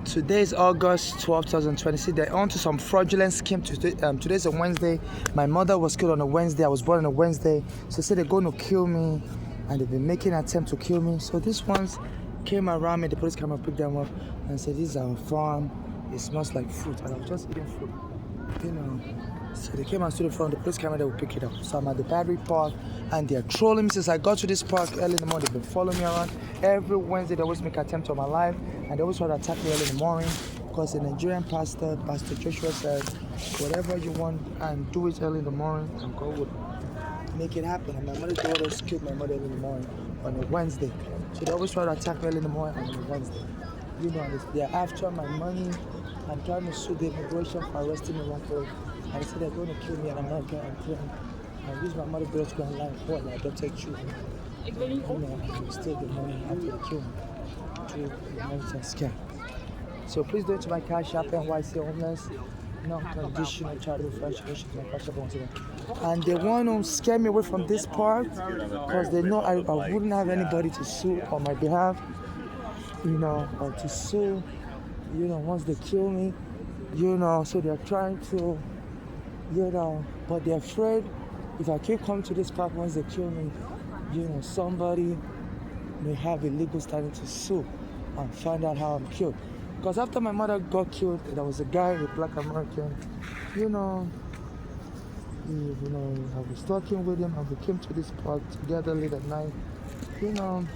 Today is August 12th, 2026. They're on to some fraudulent scheme. Today's a Wednesday. My mother was killed on a Wednesday. I was born on a Wednesday. So they said they're going to kill me, and they've been making an attempt to kill me. So these ones came around me. The police came and picked them up and said, "This is our farm. It smells like fruit." And I was just eating fruit, you know. So they came and stood in front. The police came and they would pick it up. So I'm at the battery park, and they're trolling me since I got to this park early in the morning. They've been following me around every Wednesday. They always make an attempt on my life, and they always try to attack me early in the morning. Because the Nigerian pastor, Pastor Joshua, said, "Whatever you want and do it early in the morning, and God would make it happen." And my mother's daughters killed my mother early in the morning on a Wednesday. So they always try to attack me early in the morning on a Wednesday. You know, they're after my money. I'm trying to sue the immigration for arresting me wrongfully. And they said they're going to kill me, and I'm not going to kill me. I use my mother's daughter to go online for like adopted children. You know, I can steal the money after they kill me through the money scam. So please donate to my cash app, NYC homeless, non-conditional child refreshment, my cash app once again. And they want to scare me away from this park because they know I wouldn't have anybody to sue on my behalf, you know, or to sue, you know, once they kill me, you know. So they're trying to, you know, but they're afraid if I keep coming to this park once they kill me, you know, somebody may have a legal standing to sue and find out how I'm killed. Because after my mother got killed, there was a guy, a black American, you know, I was talking with him, and we came to this park together late at night, you know,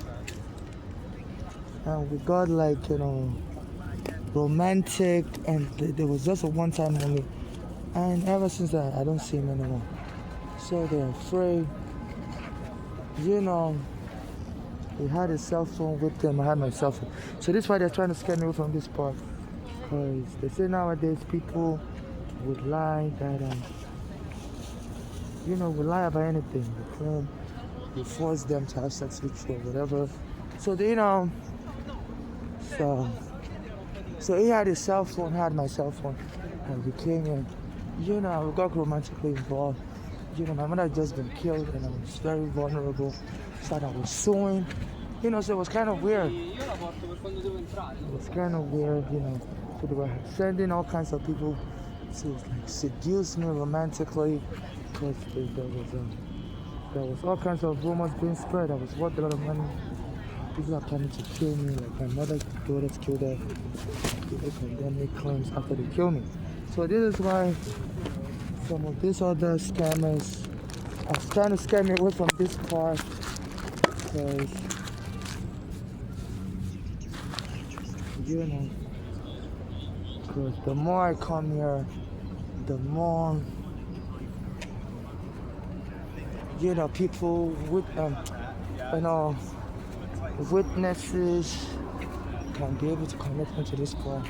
and we got like, you know, romantic, and there was just a one-time only. And ever since that, I don't see him anymore. So they're afraid, you know. They had a cell phone with them, I had my cell phone. So this is why they're trying to scare me away from this park. Because they say nowadays people would lie that, you know, would lie about anything. You claim, you force them to have sex with you or whatever. So they, you know, so he had his cell phone, I had my cell phone. And we came in, you know, we got romantically involved. You know, my mother had just been killed and I was very vulnerable. So I was suing, you know, so it was kind of weird. It was kind of weird, you know. So they were sending all kinds of people to like seduce me romantically. Because there was all kinds of rumors being spread. I was worth a lot of money. People are planning to kill me, like my mother's daughters killed her. People can then make claims after they kill me. So this is why some of these other scammers are trying to scare me away from this park. Because, you know, because the more I come here, the more, you know, people with, you know, witnesses can be able to connect me to this park.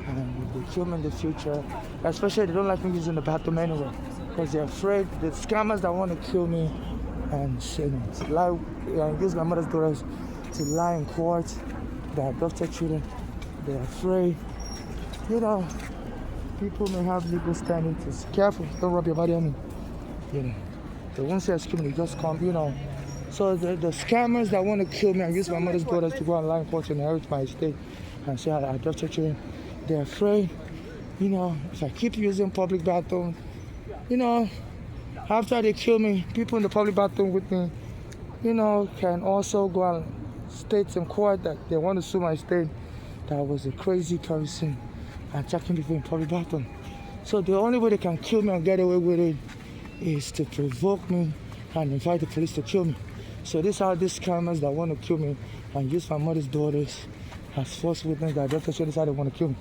And if they kill me in the future, especially they don't like me using the bathroom anyway, because they're afraid the scammers that want to kill me and, you know, to lie, use my mother's daughters to lie in court. They're adopted children. They're afraid, you know, people may have legal standing to be careful, don't rub your body on me, you know. They won't say excuse me, they just come, you know. So the scammers that want to kill me and use my mother's daughters to go and lie in court to inherit my estate and say I adopted children, they're afraid, you know, if I keep using public bathroom, you know, after they kill me, people in the public bathroom with me, you know, can also go and state in court that they want to sue my estate that I was a crazy person attacking people in public bathroom. So the only way they can kill me and get away with it is to provoke me and invite the police to kill me. So these are these scammers that want to kill me and use my mother's daughters as false witness that doctors show how they want to kill me.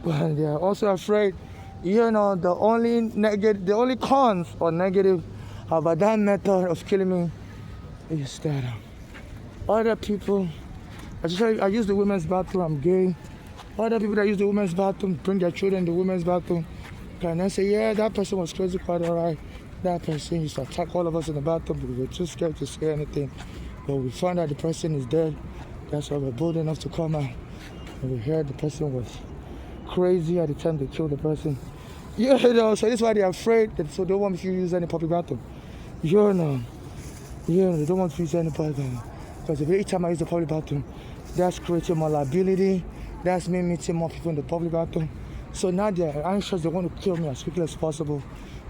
But they are also afraid, you know, the only cons or negative about that method of killing me is that other people, especially I use the women's bathroom, I'm gay. Other people that use the women's bathroom bring their children in the women's bathroom, can then say, yeah, that person was crazy, quite alright. That person used to attack all of us in the bathroom, but we were too scared to say anything. But we found out the person is dead. That's why we're bold enough to come out. And we heard the person was crazy at the time they killed the person. You know, so that's why they're afraid, so they don't want me to use any public bathroom. You know, they don't want to use any public bathroom. Because every time I use the public bathroom, that's creating more liability That's me meeting more people in the public bathroom. So now they're anxious, they want to kill me as quickly as possible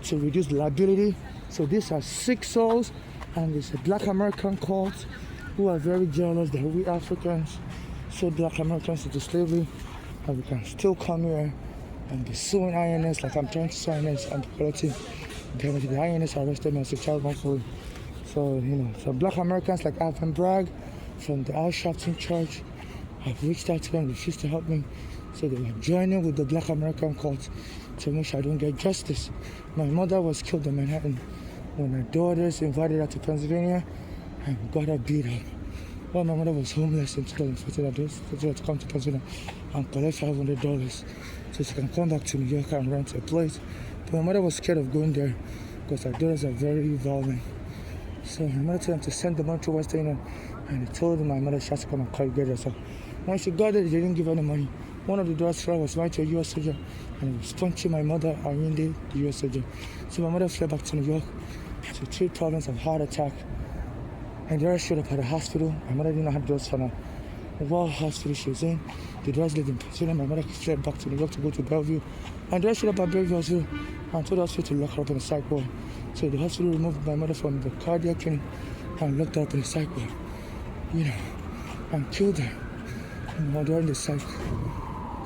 to reduce liability. So these are sick souls, and it's a black American cult who are very jealous that we Africans sold black Americans into slavery, and we can still come here and be suing INS like I'm trying to sue INS and collecting damage. The INS arrested me as a child wrongfully. So, some black Americans like Alvin Bragg from the Al Sharpton Church have reached out to them, refused to help me. So they were joining with the black American cult to make sure I don't get justice. My mother was killed in Manhattan when her daughters invited her to Pennsylvania and got her beat up. Well, my mother was homeless in 2014. I told her to come to Pennsylvania and collect $500 so she can come back to New York and rent a place. But my mother was scared of going there because her daughters are very violent. So my mother told them to send the money to Western Union, and they told my mother she has to come and call get her. So when she got there, they didn't give her any money. One of the daughters was married to a U.S. soldier, and he was punching my mother, Arinde, the U.S. soldier. So my mother fled back to New York to treat problems of heart attack. And the rest showed up at the hospital. My mother didn't know how to do it for now. What hospital she was in, the rest lived in Pennsylvania. My mother fled back to New York to go to Bellevue. And the rest showed up at Bellevue Hospital and told the hospital to lock her up in the psych ward. So the hospital removed my mother from the cardiac clinic and locked her up in the psych ward, and killed her during the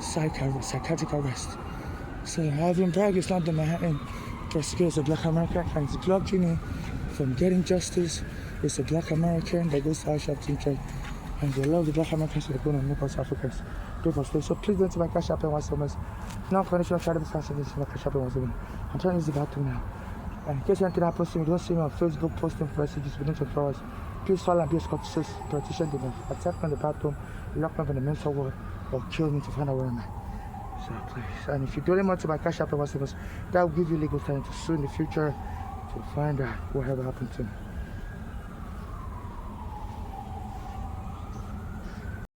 psychiatric arrest. So Alvin Bragg is not the Manhattan prosecutor, is a black American, and he's blocking me from getting justice. It's a black American that goes to Al Sharpton Church, and they love the black Americans, so they're going to make us Africans do for slaves. So please don't my cash app and once a month. Non-conditional charity transaction, my cash app and once a month. I'm trying to use the bathroom now. And in case anything happens to me, don't see me on Facebook posting messages within 24 hours. Please follow and be a Scottish politician. They will attack me in the bathroom, lock me up in the mental ward, or kill me to find out where I'm at. So please. And if you donate money to my cash app and once a month, that will give you legal time to sue in the future to find out whatever happened to me.